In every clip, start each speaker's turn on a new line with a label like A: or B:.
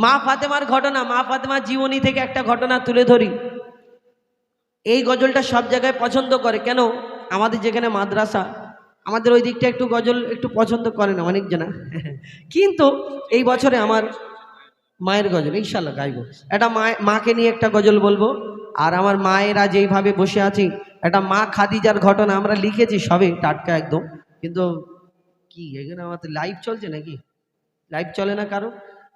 A: মা ফাতেমার ঘটনা, মা ফাতেমার জীবনী থেকে একটা ঘটনা তুলে ধরি। এই গজলটা সব জায়গায় পছন্দ করে কেন? আমাদের যেখানে মাদ্রাসা, আমাদের ওই দিকটা একটু গজল একটু পছন্দ করে না অনেকজনা। কিন্তু এই বছরে আমার মায়ের গজল ইনশাল্লাহ গাইব। একটা মাকে নিয়ে একটা গজল বলবো। আর আমার মায়েরা যেইভাবে বসে আছি, একটা মা খাদিজার ঘটনা আমরা লিখেছি সবে টাটকা একদম। কিন্তু কি এখানে আমাদের লাইভ চলছে নাকি? লাইভ চলে না কারো?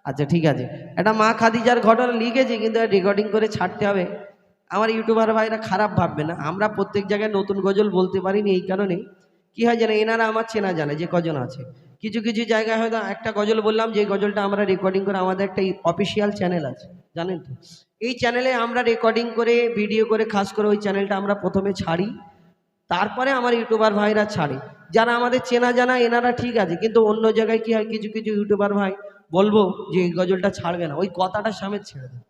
A: আচ্ছা ঠিক আছে, একটা মা খাদিজার ঘটনা লিখেছি, কিন্তু রেকর্ডিং করে ছাড়তে হবে। আমার ইউটিউবার ভাইরা খারাপ ভাববে না, আমরা প্রত্যেক জায়গায় নতুন গজল বলতে পারিনি এই কারণে। কি হয় জানে, এনারা আমার চেনা জানে যে কজন আছে। কিছু কিছু জায়গায় হয়তো একটা গজল বললাম, যে গজলটা আমরা রেকর্ডিং করে, আমাদের একটা অফিসিয়াল চ্যানেল আছে জানেন তো, এই চ্যানেলে আমরা রেকর্ডিং করে ভিডিও করে, খাস করে ওই চ্যানেলটা আমরা প্রথমে ছাড়ি, তারপরে আমার ইউটিউবার ভাইরা ছাড়ে। যারা আমাদের চেনা জানা এনারা ঠিক আছে, কিন্তু অন্য জায়গায় কি হয়, কিছু কিছু ইউটিউবার ভাই বলবো যে এই গজলটা ছাড়বে না, ওই কথাটা সমেত ছেড়ে দেবে।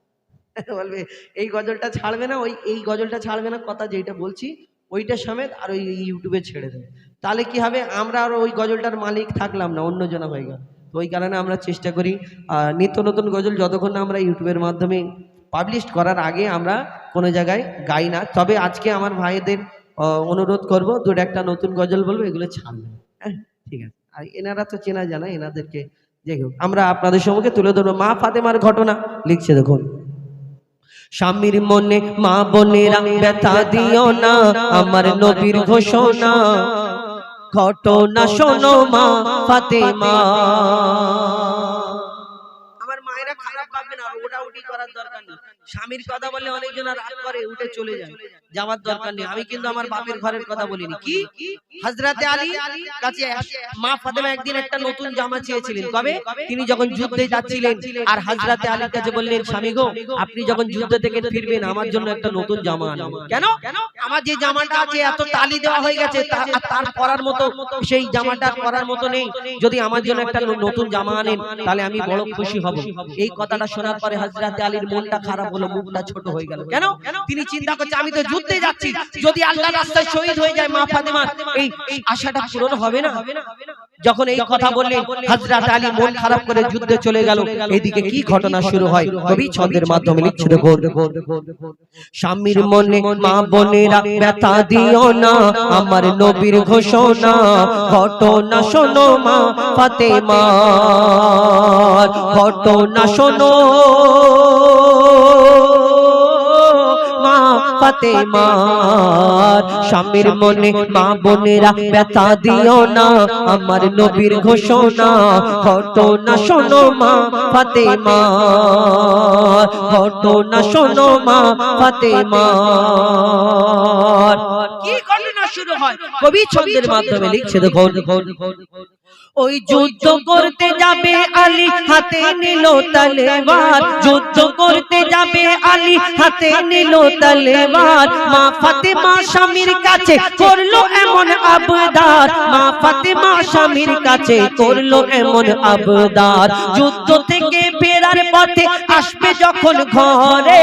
A: বলবে এই গজলটা ছাড়বে না, এই গজলটা ছাড়বে না, কথা যেটা বলছি ওইটা সমেত, আর ওই ইউটিউবে ছেড়ে দেবে। তাহলে কি হবে, আমরা আর ওই গজলটার মালিক থাকলাম না, অন্যজনা হয়ে গেল। তো ওই কারণে আমরা চেষ্টা করি নিত্য নতুন গজল যতক্ষণ না আমরা ইউটিউবের মাধ্যমে পাবলিশ করার আগে আমরা কোনো জায়গায় গাই না। তবে আজকে আমার ভাইদের অনুরোধ করব, দুটো একটা নতুন গজল বলবো, এগুলো ছাড়বে। হ্যাঁ ঠিক আছে। আর এনারা তো চেনা জানা, এনাদেরকে যাই হোক আমরা আপনাদের সম্মুখে তুলে ধরবো। মা ফাতেমার ঘটনা লিখছে দেখুন। স্বামীর মনে মা বোনেরা ব্যথা দিও না, আমার নবীর ঘোষণা ঘটনা শোনো মা ফাতেমা। আমার মায়েরা খারাপ ভাববে না, ওটাউটি করার দরকার নেই। স্বামীর কথা বললে অনেকজন রাগ করে উঠে চলে যায়, যাওয়ার দরকার নেই। আমি কিন্তু আমার বাপের ঘরের কথা বলিনি। কি হযরতে আলী কাছে মা ফাতেমা একদিন একটা নতুন জামা চেয়েছিলেন। কবে? তিনি যখন যুদ্ধে যাচ্ছিলেন, আর হযরতে আলীর কাছে বললেন, স্বামী গো, আপনি যখন যুদ্ধ থেকে ফিরবেন আমার জন্য একটা নতুন জামা আনবেন। কেন? আমার যে জামাটা আছে এত তালি দেওয়া হয়ে গেছে, তার পরার মতো সেই জামাটা পরার মতো নেই। যদি আমার জন্য একটা নতুন জামা আনেন তাহলে আমি বড় খুশি হব। এই কথাটা শোনার পরে হযরতে আলীর মনটা খারাপ হলো, মুখটা ছোট হয়ে গেল। কেন? তিনি চিন্তা করছে আমি তো যুদ্ধে যাচ্ছি, যদি আল্লাহর রাস্তায় শহীদ হয়ে যায় মা ফাতেমা, এই আশাটা পূরণ হবে না। যখন এই কথা বললেন হযরত আলী মন খারাপ করে যুদ্ধে চলে গেল। এদিকে কি ঘটনা শুরু হয় কবি ছন্দের মাধ্যমে লিখছে দেখুন। স্বামীর মনে মা বোনেরা ব্যথা দিও না, আমার নবীর ঘোষণা ঘটনা শোনো মা ফাতেমা, ঘটনা শোনো মা ফাতেমা। স্বামীর মনে মা বোনেরা ব্যথা দিও না, আমার নবীর ঘোষণা ঘটনা শোনো মা ফাতেমা, ঘটনা শোনো মা ফাতেমা। কি ঘটনা শুরু হয় কবি ছন্দের মাধ্যমে লিখছে দেখুন। ওই যুদ্ধ করতে যাবে আলী, হাতে নিল তলোয়ার, যুদ্ধ করতে যাবে আলী, হাতে নিল তলোয়ার। মা ফাতেমা স্বামীর কাছে করলো এমন আবদার, মা ফাতেমা স্বামীর কাছে করলো এমন আবদার। যুদ্ধ থেকে ফেরার পথে আসবে যখন ঘরে,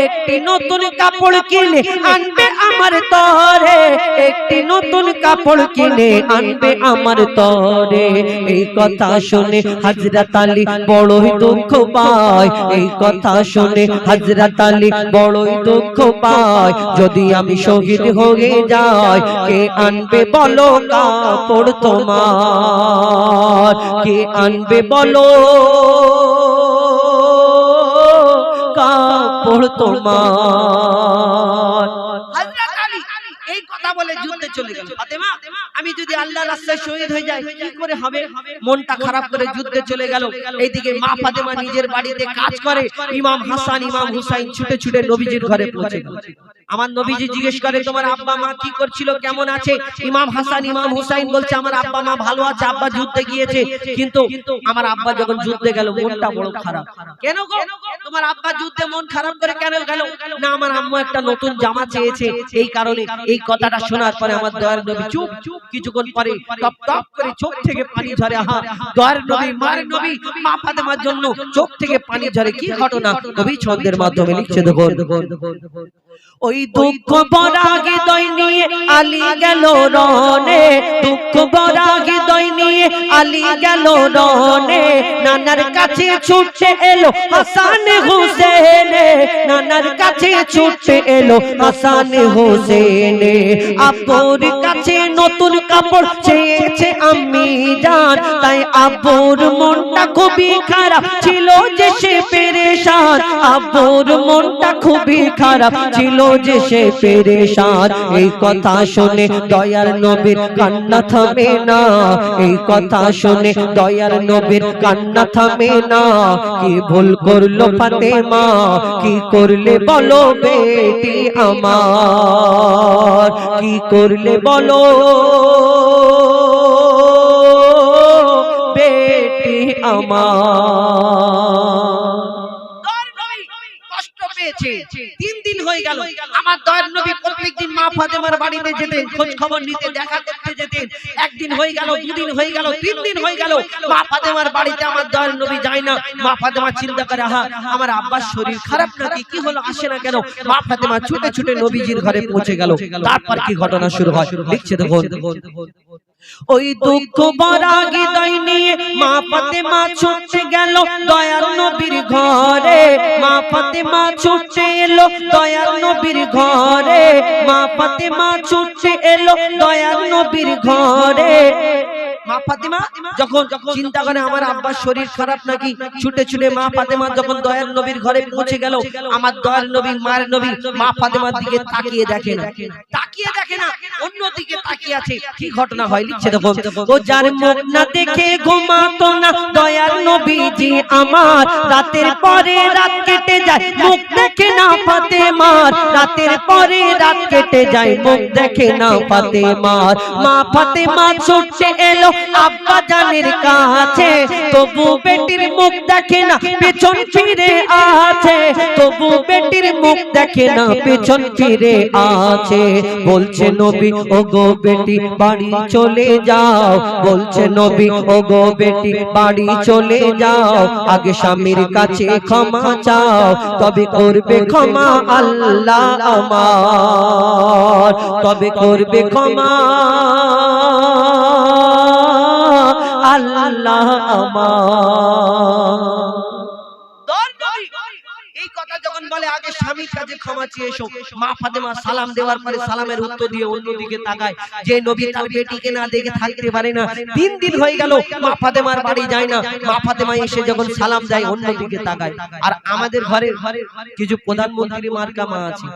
A: একটি নতুন কাপড় কিনে আনবে আমার তরে, একটি নতুন কাপড় কিনে আনবে আমার তরে। এই কথা শুনে হযরত আলী বড়ই দুঃখ পায়, এই কথা শুনে হযরত আলী বড়ই দুঃখ পায়। যদি আমি শহীদ হয়ে যাই, কে আনবে বলো কাপড় তোমার, কে আনবে বলো কাপড় তোমার। এই কথা বলে যুদ্ধে চলে গেল। ফাতেমা, আমি যদি আল্লাহর রাস্তায় শহীদ হয়ে যাই কি করে হবে? মনটা খারাপ করে যুদ্ধে চলে গেল। এইদিকে মা ফাতেমা নিজের বাড়িতে কাজ করে, ইমাম হাসান ইমাম হুসাইন ছুটে ছুটে নবীজির ঘরে পৌঁছে গেল। আমার নবীজি জিজ্ঞেস করে, তোমার আব্বা মা কি করছিল, কেমন আছে? ইমাম হাসান ইমাম হুসাইন বলছে, আমার আব্বা মা ভালো আছে, আব্বা যুদ্ধে গিয়েছে, কিন্তু আমার আব্বা যখন যুদ্ধে গেল মনটা বড় খারাপ। কেন গো, তোমার আব্বা যুদ্ধে মন খারাপ করে কেন গেল? না, আমার আম্মু একটা নতুন জামা চেয়েছে, এই কারণে। এই কথাটা শোনার পরে আমার দয়ার নবী চুপ। কিছুক্ষণ পরে টপ টপ করে চোখ থেকে পানি ঝরে। আহা, দয়ার নবী মার নবী মা ফাতেমার জন্য চোখ থেকে পানি ঝরে। কি ঘটনা কবি ছন্দের মাধ্যমে লিখছে দেখুন। ওই দুঃখ ভরা হৃদয় নিয়ে আলী গেল রনে, দুঃখ ভরা হৃদয় নিয়ে আলী গেল রনে, নানার কাছে ছুটে এলো হাসান হোসেন, নানার কাছে ছুটে এলো হাসান হোসেন। আব্বুর কাছে নতুন কাপড় চেয়েছে আম্মি জান, তাই আব্বুর মনটা খুবই খারাপ ছিল যে সে পেরেশান, আব্বুর মনটা খুবই খারাপ ছিল যে সে পেরেশান। এই কথা শুনে দয়ার নবীর কান্না থামে না, এই কথা শুনে দয়ার নবীর কান্না থামে না। কি ভুল করলো ফাতেমা, কি করলে বলো বেটি আমার, কি করলে বলো বেটি আমার। কষ্ট পেয়েছে, 3 দিন হয়ে গেল আমার দয়ার নবী প্রত্যেকদিন মা ফাতেমার বাড়িতে যেতেন, খোঁজ খবর নিতে, দেখা করতে যেতেন। একদিন হয়ে গেল, 2 দিন হয়ে গেল, 3 দিন হয়ে গেল মা ফাতেমার বাড়িতে আমার দয়ার নবী যায় না। মা ফাতেমা চিন্তা করে, আহা আমার আব্বার শরীর খারাপ নাকি, কি হলো আসে না কেন। মা ফাতেমা ছুটে ছুটে নবীজির ঘরে পৌঁছে গেল। তারপর কি ঘটনা শুরু হয় লিখছে দেখুন। ওই দুঃখ ভরা হৃদয় নিয়ে মা ফাতেমা ছুটে গেল দয়ার নবীর ঘরে, মা ফাতেমা ছুটে এলো দয়ার নবীর ঘরে, মা ফাতেমা ছুটে এলো দয়ার নবীর ঘরে। মা ফাতেমা যখন চিন্তা করে আমার আব্বার শরীর খারাপ নাকি, ছুটে ছুটে মা ফাতেমা যখন দয়ার নবীর ঘরে পৌঁছে গেল, আমার দয়ার নবী মায়ের নবী মা ফাতেমার দিকে তাকিয়ে দেখে না, তাকিয়ে দেখে না, অন্যদিকে তাকিয়ে আছে। কি ঘটনা হয় লিখছে দেখো। ও যার মুখ না দেখে ঘুমাতো না দয়ার নবীজি আমার, রাতের পরে রাত কেটে যায় মুখ দেখে না ফাতেমার, রাতের পরে রাত কেটে যায় মুখ দেখে না ফাতেমার। মা ফাতেমা ছুটে এলো আব্বা জানের কাছে, তবু বেটির মুখ দেখে না পেছন ফিরে আছে, তবু বেটির মুখ দেখে না পেছন ফিরে আছে। বলছে নবী ও গো বেটি বাড়ি চলে যাও, বলছে নবী ও গো বেটি বাড়ি চলে যাও, আগে স্বামীর কাছে ক্ষমা চাও, তবে করবে ক্ষমা আল্লাহ আমার, তবে করবে ক্ষমা আল্লাহ আমার। এই কথা যখন বলে আগে স্বামীর কাছে ক্ষমা চেয়ে এসো, মা ফাতেমা সালাম দেওয়ার পরে সালামের উত্তর দিয়ে অন্যদিকে তাকায়। যে নবী তার বেটিকে না দেখে থাকতে পারে না, 3 দিন হয়ে গেল মা ফাতেমার বাড়ি যায় না, মা ফাতেমা এসে যখন সালাম দেয় অন্যদিকে তাকায়। আর আমাদের ঘরে কিছু প্রধানমন্ত্রী মার্কা মা আছে,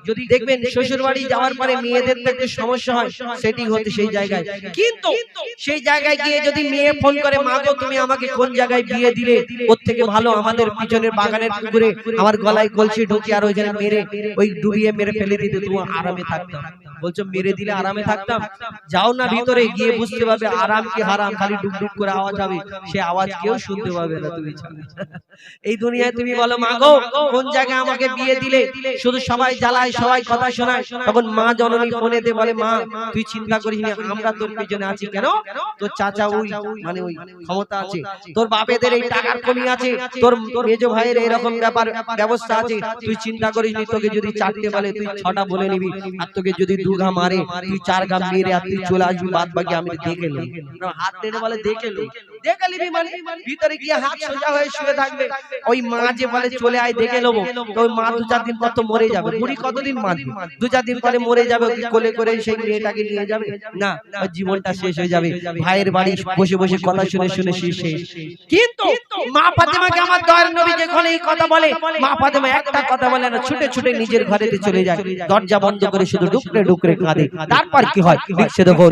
A: যদি দেখবেন শ্বশুর বাড়ি যাওয়ার পরে মেয়েদের তো একটু সমস্যা হয় সেটিং হতে সেই জায়গায়, কিন্তু সেই জায়গায় গিয়ে যদি মেয়ে ফোন করে মা গো তুমি আমাকে কোন জায়গায় বিয়ে দিলে, ওর থেকে ভালো আমাদের পিছনের বাগানের পুকুরে আমার গলায় কলসি ঢুকিয়ে আর ওইখানে মেরে ওই ডুবিয়ে মেরে ফেলে দিতে তোমার আরামে থাকতাম। বলছো মেরে দিলে আরামে থাকতাম, যাও না ভিতরে গিয়ে বুঝতে পারবে আরাম কি হারাম, খালি ডুক ডুক করে আওয়াজ হবে, সে আওয়াজ কেউ শুনতে পাবে না তুমি ছাড়া। এই দুনিয়ায় তুমি বলো মা গো কোন জায়গায় আমাকে বিয়ে দিলে, শুধু সবাই জ্বালায় সবাই কথা শোনায়, তখন মা জননী ফোনেতে বলে মা তুই চিন্তা করিস না, আমরা তোর পিছনে আছি। কেন? তোর চাচা ওই মানে ওই ক্ষমতা আছে, তোর বাপেদের এই টাকার কমি আছে, তোর মেজো ভাইয়ের এরকম ব্যাপার ব্যবস্থা আছে, তুই চিন্তা করিস নি। তোকে যদি 4টে বলে তুই 6টা বলে নিবি, আর তোকে যদি 2 ঘা মারে তুই 4 ঘা মেরে আর তুই চলে আসবি, বাদ বাকি আমি দেখে নেব। হাত টেনে বলে দেখে নিবি মানে ভিতরে গিয়ে হাত সোজা হয়ে শুয়ে থাকবে। ওই মা যে বলে চলে আয় দেখে নেবো, তো ওই মা 2-4 দিন পর তো মরে যাবে। বুড়ি কতদিন মারবে? 2-4 দিন পরে মরে যাবে, কোলে করে সেই মেয়েটাকে নিয়ে যাবে না, জীবনটা শেষ হয়ে যাবে। ভাইয়ের বাড়ি বসে বসে কথা শুনে শুনে শেষ। কিন্তু মা ফাতেমাকে আমার দয়ার নবী যখন এই কথা বলে, মা ফাতেমা একটা কথা বলে না, ছুটে ছুটে নিজের ঘরেতে চলে যায়, দরজা বন্ধ করে শুধু ডুকরে ডুকরে কাঁদে। তারপর কি হয় লিখছে দেখো।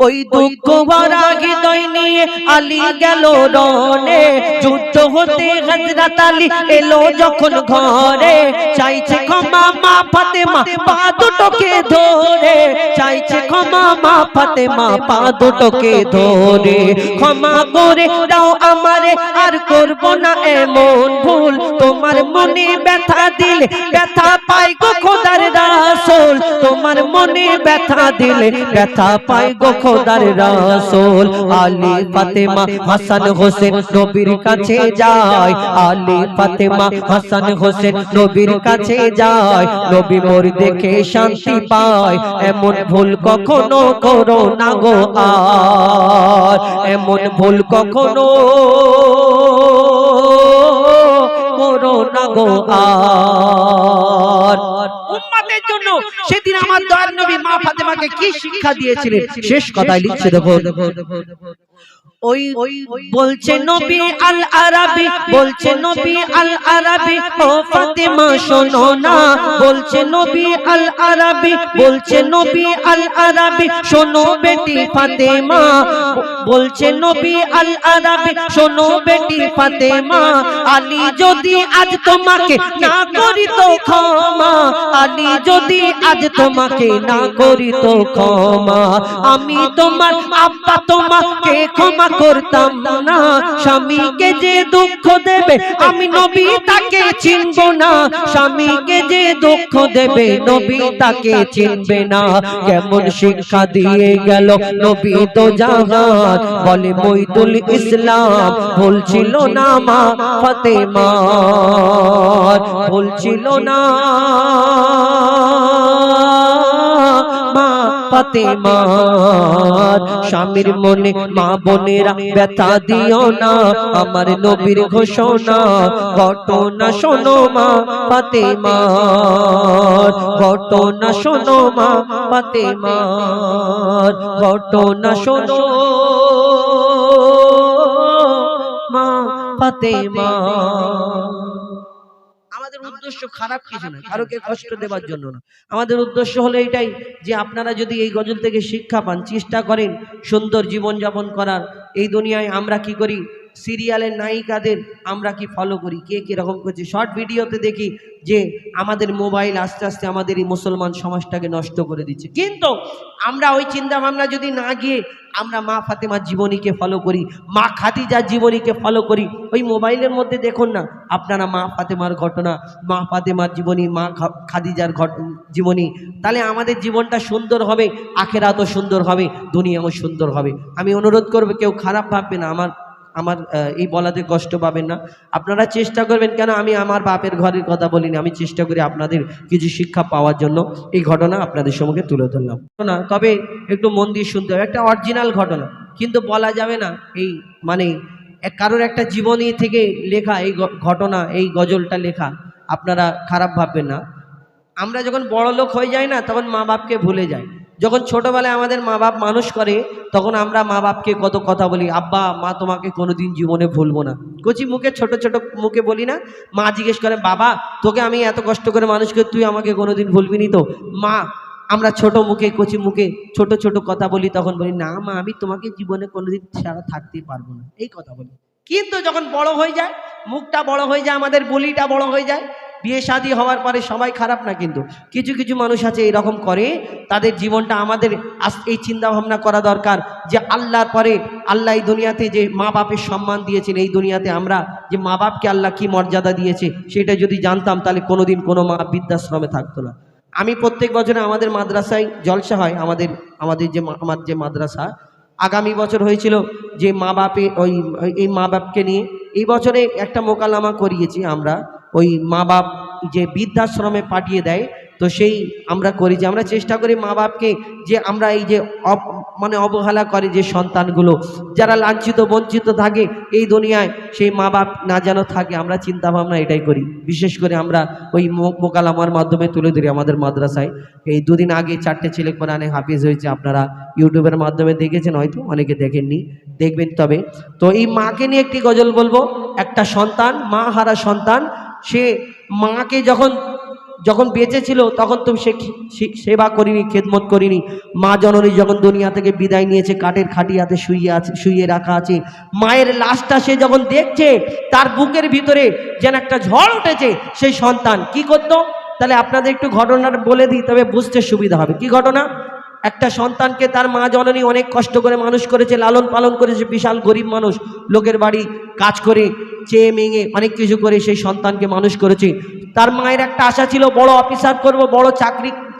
A: ওই দুঃখ ভরা হৃদয় নিয়ে আলী গেল রনে, যুদ্ধ হতে হযরত আলী এলো যখন ঘরে, চাইছে ক্ষমা মা ফাতেমা পা দুটোকে ধরে, চাইছে ক্ষমা মা ফাতেমা পা দুটোকে ধরে, ক্ষমা করে দাও আমারে আর করব না এমন ভুল, তোমার মনে ব্যথা দিলে ব্যথা পাই গো খোদার রাসূল,
B: তোমার মনে ব্যথা দিলে ব্যথা পায় গো খোদার রাসূল। আলী ফাতেমা হাসান হোসেন নবীর কাছে যায়, আলী ফাতেমা হাসান হোসেন নবীর কাছে যায়, নবী মোর দেখে শান্তি পায়। এমন ভুল কখনো করো না গো আর, এমন ভুল কখনো করো না গো আর।
A: উম্মতের জন্য সেদিন আমার দয়ার নবী মা ফাতেমাকে কি শিক্ষা দিয়েছিলেন, শেষ কথায় লিখছে দেখো। ওই বলছে নবী আল আরাবী, বলছে নবী আল আরাবী, ও ফাতেমা শোনো না, বলছে নবী আল আরাবী, বলছে নবী আল আরাবী, শোনো বেটি ফাতেমা, বলছে নবী আল আরাবী, শোনো বেটি ফাতেমা, আলী যদি আজ তোমাকে না করি তো ক্ষমা, আলী যদি আজ তোমাকে না করি তো ক্ষমা, আমি তোমার আব্বা তোমাকে ক্ষমা করতাম না, স্বামীকে যে দুঃখ দেবে আমি নবী তাকে চিনব না, স্বামীকে যে দুঃখ দেবে নবী তাকে চিনবে না। কেমন শিক্ষা দিয়ে গেল নবী তো জাহান, বলে মইদুল ইসলাম বলছিল না মা ফাতেমা, বলছিল না মা ফাতেমা। স্বামীর মনে মা বোনেরা ব্যথা দিও না, আমার নবীর ঘোষণা ঘটনা শোনো মা ফাতেমা, ঘটনা শোনো মা ফাতেমা, ঘটনা শোনো মা ফাতেমা। আমাদের উদ্দেশ্য খারাপ কিছু না, কারোকে কষ্ট দেওয়ার জন্য না, আমাদের উদ্দেশ্য হলো এটাই যে আপনারা যদি এই গজল থেকে শিক্ষা পান, চেষ্টা করেন সুন্দর জীবন যাপন করার। এই দুনিয়ায় আমরা কি করি, সিরিয়ালের নায়িকাদের আমরা কি ফলো করি, কে কিরকম করছে, শর্ট ভিডিওতে দেখি যে আমাদের মোবাইল আস্তে আস্তে আমাদের এই মুসলমান সমাজটাকে নষ্ট করে দিচ্ছে। কিন্তু আমরা ওই চিন্তা ভাবনা যদি না গিয়ে আমরা মা ফাতেমার জীবনীকে ফলো করি, মা খাদিজার জীবনীকে ফলো করি। ওই মোবাইলের মধ্যে দেখুন না আপনারা মা ফাতেমার ঘটনা, মা ফাতেমার জীবনী, মা খাদিজার জীবনী, তাহলে আমাদের জীবনটা সুন্দর হবে, আখেরাতও সুন্দর হবে, দুনিয়াও সুন্দর হবে। আমি অনুরোধ করব কেউ খারাপ ভাববে না, আমার এই বলাতে কষ্ট পাবেন না, আপনারা চেষ্টা করবেন। কেন আমি আমার বাপের ঘরের কথা বলিনি, আমি চেষ্টা করি আপনাদের কিছু শিক্ষা পাওয়ার জন্য এই ঘটনা আপনাদের সম্মুখে তুলে ধরলাম না। তবে একটু মন দিয়ে শুনতে হবে, একটা অরিজিনাল ঘটনা, কিন্তু বলা যাবে না এই মানে কারোর একটা জীবনী থেকে লেখা এই ঘটনা, এই গজলটা লেখা, আপনারা খারাপ ভাববেন না। আমরা যখন বড় লোক হয়ে যাই না, তখন মা বাপকে ভুলে যাই। যখন ছোটবেলায় আমাদের মা বাপ মানুষ করে, তখন আমরা মা বাপকে কত কথা বলি, আব্বা মা তোমাকে কোনোদিন জীবনে ভুলবো না, কচি মুখে ছোট ছোট মুখে বলি না। মা জিজ্ঞেস করে, বাবা তোকে আমি এত কষ্ট করে মানুষ করে, তুই আমাকে কোনোদিন ভুলবি নি তো? মা আমরা ছোট মুখে কচি মুখে ছোট ছোট কথা বলি, তখন বলি না মা আমি তোমাকে জীবনে কোনোদিন ছাড়া থাকতেই পারবো না, এই কথা বলি। কিন্তু যখন বড় হয়ে যায়, মুখটা বড় হয়ে যায়, আমাদের বলিটা বড় হয়ে যায়, বিয়ে শাদী হওয়ার পরে সবাই খারাপ না, কিন্তু কিছু কিছু মানুষ আছে এরকম করে, তাদের জীবনটা আমাদের এই চিন্তা ভাবনা করা দরকার যে আল্লাহর পরে আল্লাহ এই দুনিয়াতে যে মা বাপের সম্মান দিয়েছেন, এই দুনিয়াতে আমরা যে মা বাপকে আল্লাহ কি মর্যাদা দিয়েছে সেটা যদি জানতাম, তাহলে কোনোদিন কোনো মা বৃদ্ধাশ্রমে থাকতো না। আমি প্রত্যেক বছরে আমাদের মাদ্রাসায় জলসা হয়, আমাদের যে মাদ্রাসা, আগামী বছর হয়েছিল যে মা বাপে এই মা বাপকে নিয়ে, এই বছরে একটা মোকালামা করিয়েছি আমরা, ওই মা বাপ যে বৃদ্ধাশ্রমে পাঠিয়ে দেয়, তো সেই আমরা করি যে আমরা চেষ্টা করি মা বাপকে, যে আমরা এই যে মানে অবহেলা করে যে সন্তানগুলো যারা লাঞ্ছিত বঞ্চিত থাকে এই দুনিয়ায়, সেই মা বাপ না যেন থাকে, আমরা চিন্তা ভাবনা এটাই করি। বিশেষ করে আমরা ওই মোকালামার মাধ্যমে তুলে ধরি। আমাদের মাদ্রাসায় এই দুদিন আগে 4টে ছেলে কোরআনে হাফিজ হয়েছে, আপনারা ইউটিউবের মাধ্যমে দেখেছেন, হয়তো অনেকে দেখেননি, দেখবেন। তবে তো এই মাকে নিয়ে একটি গজল বলবো। একটা সন্তান, মা হারা সন্তান, সে মাকে যখন বেঁচে ছিল তখন তো সে সেবা করিনি, খেদমত করিনি। মা জননী যখন দুনিয়া থেকে বিদায় নিয়েছে, কাঠের খাটিয়াতে শুইয়ে রাখা আছে, মায়ের লাশটা সে যখন দেখছে, তার বুকের ভিতরে যেন একটা ঝড় উঠেছে। সেই সন্তান কি করতো, তাহলে আপনাদের একটু ঘটনাটা বলে দিই, তবে বুঝতে সুবিধা হবে। কি ঘটনা? একটা সন্তানকে তার মা জননী অনেক কষ্ট করে মানুষ করেছে, লালন পালন করেছে, বিশাল গরিব মানুষ, লোকের বাড়ি কাজ করে চেয়ে মেঙে অনেক কিছু করে সেই সন্তানকে মানুষ করেছে। তার মায়ের একটা আশা ছিল, বড় অফিসার করব, বড়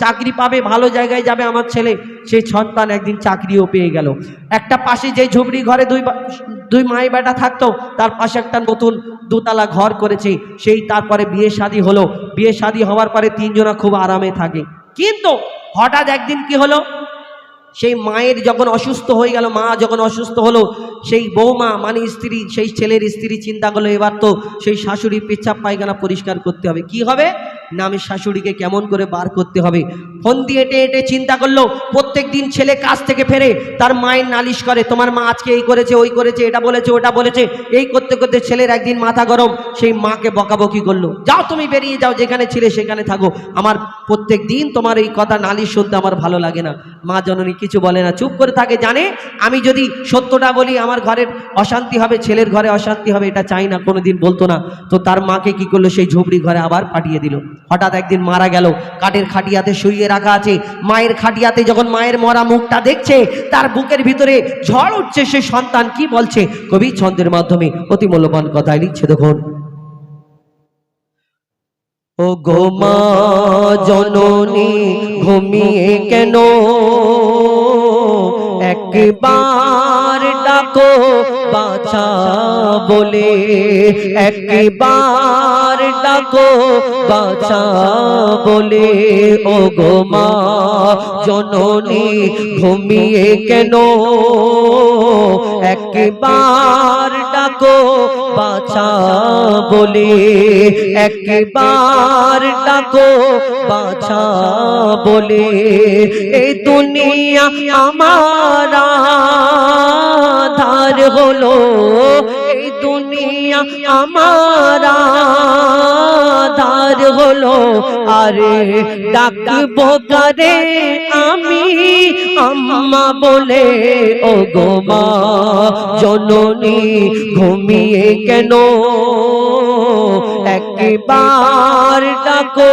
A: চাকরি পাবে, ভালো জায়গায় যাবে আমার ছেলে। সেই সন্তান একদিন চাকরিও পেয়ে গেল। একটা পাশে যে ঝুপড়ি ঘরে দুই মাই বেটা থাকতো, তার পাশে একটা নতুন দোতলা ঘর করেছে। সেই তারপরে বিয়ে শাদী হলো। বিয়ে শাদী হওয়ার পরে তিনজনা খুব আরামে থাকে। কিন্তু হঠাৎ একদিন কি হলো, সেই মায়ের যখন অসুস্থ হয়ে গেল, মা যখন অসুস্থ হলো, সেই বৌমা মানে স্ত্রী, সেই ছেলের স্ত্রী চিন্তা করলো এবার তো সেই শাশুড়ি পেচ্ছাপ পায়খানা পরিষ্কার করতে হবে। কি হবে না, আমি শাশুড়িকে কেমন করে বার করতে হবে। ফোন দিয়ে এটে এটে চিন্তা করলো। প্রত্যেক দিন ছেলে কাজ থেকে ফেরে তার মায়ের নালিশ করে, তোমার মা আজকে এই করেছে, ওই করেছে, এটা বলেছে, ওটা বলেছে। এই করতে করতে ছেলের একদিন মাথা গরম, সেই মাকে বকাবকি করলো, যাও তুমি বেরিয়ে যাও, যেখানে ছিলে সেখানে থাকো, আমার প্রত্যেক দিন তোমার এই কথা নালিশ শুনতে আমার ভালো লাগে না। মা জননী কিছু বলে না, চুপ করে থাকে। জানে আমি যদি সত্যটা বলি আমার ঘরের অশান্তি হবে, ছেলের ঘরে অশান্তি হবে, এটা চাই না, কোনোদিন বলতো না। তো তার মাকে কি করলো, সেই ঝুপড়ি ঘরে আবার পাঠিয়ে দিল। হঠাৎ একদিন মারা গেল, কাঠের খাটিয়াতে শুইয়ে রাখা আছে। মায়ের খাটিয়াতে যখন মায়ের মরা মুখটা দেখছে, তার বুকের ভিতরে ঝড় উঠছে। সে সন্তান কি বলছে কবি ছন্দের মাধ্যমে অতি মূল্যবান কথায় লিখছে, দেখুন। ও গো মা জননী ঘুমিয়ে কেন, একবার ডাকো বাছা বলে, একবার ডাকো বাছা বলে। ও গো মা জননী ঘুমিয়ে কেন, একবার ডাকো বাছা বলে, একবার ডাকো বাছা বলে। এই দুনিয়া আমার আধার হলো, এই দুনিয়া আমার আধার হলো, আরে ডাকবো কারে আমি আম্মা বলে। ও গো মা জননী ঘুমিয়ে কেন, একবার ডাকো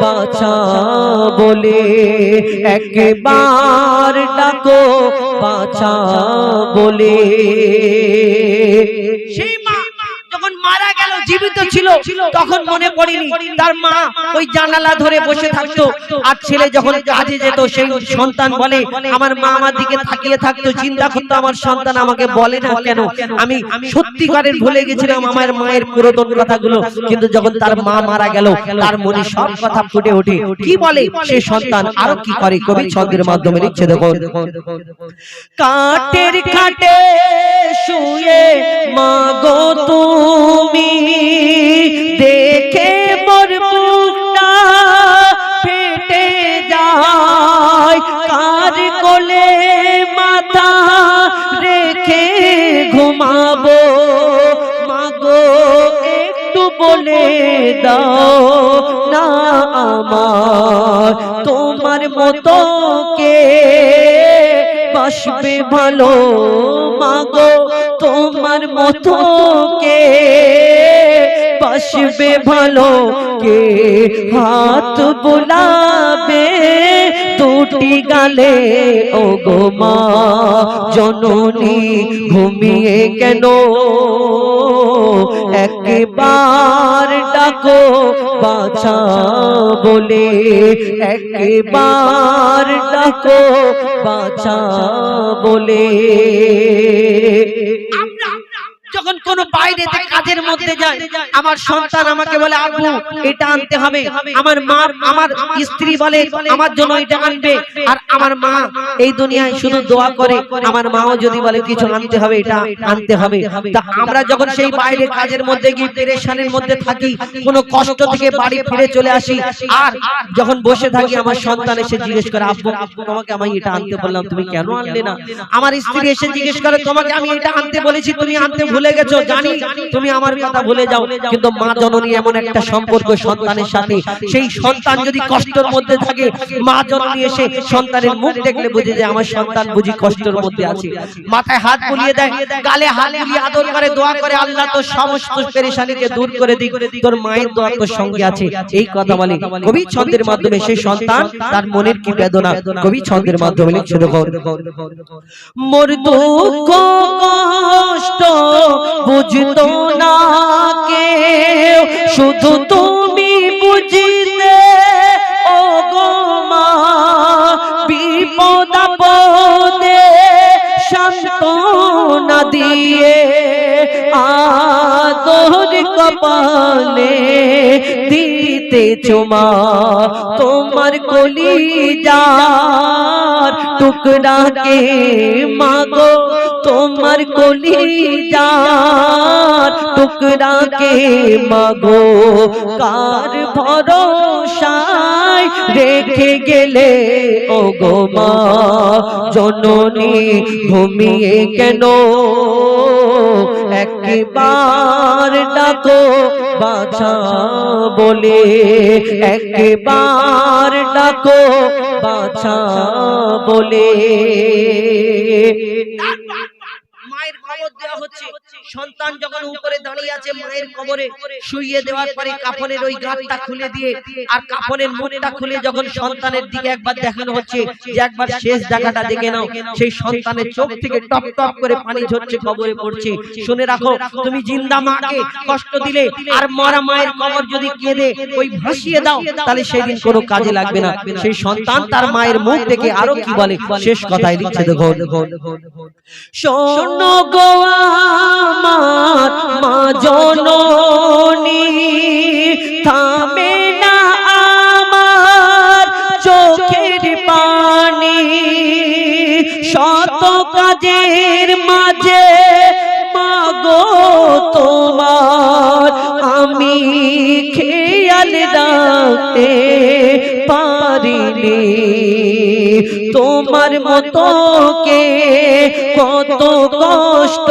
A: বাছা বলে, একবার ডাকো বাছা বলে। সেই মা যখন মারা গেল, জীবিত ছিল, তখন মনে পড়েনি তার মা ওই জানালা ধরে বসে থাকতো। আর ছেলে যখন কাজে যেত, সেই সন্তান বলে, আমার মা আমার দিকে তাকিয়ে থাকতো, চিন্তা করতো আমার সন্তান আমাকে বলে না কেন। আমি সত্যিকারের ভুলে গেছিলাম আমার মায়ের পুরাতন কথাগুলো। কিন্তু যখন তার মা মারা গেল, তার মনে সব কথা ফুটে ওঠে। কি বলে সে সন্তান, আরো কি করে কবি ছন্দের মাধ্যমে লিখছে, দেখুন। কাঠের খাটে শুয়ে মাগো তুমি, দেখে মোর বুকটা ফেটে যায়, কার কোলে মাথা রেখে ঘুমাবো, মাগো একটু বলে দাও না আমার, তোমার মতো কে বাসবে ভালো, মাগো তোমার মতো কে বাসবে ভালো, কে হাত বুলাবে দুটি গালে। ও গো মা জননী ঘুমিয়ে কেন, একবার ডাকো বাছা বলে, একবার ডাকো বাছা বলে। যখন কোন বাইরেতে কাজের মধ্যে যায়, আমার সন্তান আমাকে বলে আব্বু এটা আনতে হবে, আমার মা আমার স্ত্রী বলে আমার জন্য এটা আনবে, আর আমার মা এই দুনিয়ায় শুধু দোয়া করে, আমার মাও যদি বলে কিছু আনতে হবে, এটা আনতে হবে। তা আমরা যখন সেই বাইরে কাজের মধ্যে গিয়ে পেরেশানির মধ্যে থাকি, কোনো কষ্ট থেকে বাড়ি ফিরে চলে আসি, আর যখন বসে থাকি আমার সন্তান এসে জিজ্ঞেস করে, আব্বু তোমাকে আমি এটা আনতে বললাম, তুমি কেন আনলে না? আমার স্ত্রী এসে জিজ্ঞেস করে, তোমাকে আমি এটা আনতে বলেছি, তুমি আনতে ভুলে গেছো, জানি তুমি আমার কথা ভুলে যাও। কিন্তু মা জননী এমন একটা সম্পর্ক সন্তানের সাথে, সেই সন্তান যদি কষ্টের মধ্যে থাকে, মা জননী এসে সন্তানের মুখ দেখলে বুঝে যায় আমার সন্তান বুঝি কষ্টের মধ্যে আছে। মাথায় হাত বুলিয়ে দেয়, গালে হাত বুলিয়ে আদর করে, দোয়া করে, আল্লাহ তোর সমস্ত পেরেশানিকে দূর করে দিক, তোর মায়ের দোয়া তোর সঙ্গে আছে। এই কথা বলে কবি ছন্দের মাধ্যমে সেই সন্তান তার মনের কি বেদনা কবি ছন্দের মাধ্যমে লিখছে, দেখো। মোর দুঃখ কষ্ট বুঝতো না কেউ, শুধু তুমি বুঝিতে ও গো মা,
B: কপালে দিতেছ মা তোমার কলিজার টুকরাকে মাগো তোমার কলিজার টুকরাকে মাগো কার ভরসায় রেখে গেলে ও গো মা জননী ঘুমিয়ে কেন একবার ডাকো বাছা বলে একবার ডাকো বাছা বলে
A: মায়ের কবর দেওয়া হচ্ছে সন্তান যখন উপরে দাঁড়িয়ে আছে মায়ের কবরে শুইয়ে দেওয়ার পরে কাফনের ওই গাঁটটা খুলে দিয়ে আর কাফনের মুখটা খুলে যখন সন্তানের দিকে একবার দেখানো হচ্ছে যে একবার শেষ দেখাটা দেখে নাও সেই সন্তানের চোখ থেকে টপ টপ করে পানি ঝরছে কবরে পড়ছে শুনে রাখো তুমি জিন্দা মাকে কষ্ট দিলে আর মরা মায়ের কবর যদি কেঁদে ওই ভাসিয়ে দাও তাহলে সেই দিন কোনো কাজে লাগবে না সেই সন্তান তার মায়ের মুখ দেখে আরো কি বলে শেষ কথাই লিখছে দেখো
B: শোনো গো আমার মা জননী থামে না আমার চোখের পানি শত কাজের মাঝে মাগো তোমার আমি খেয়াল রাখতে পারিনি তোমার মতো কে কত কষ্ট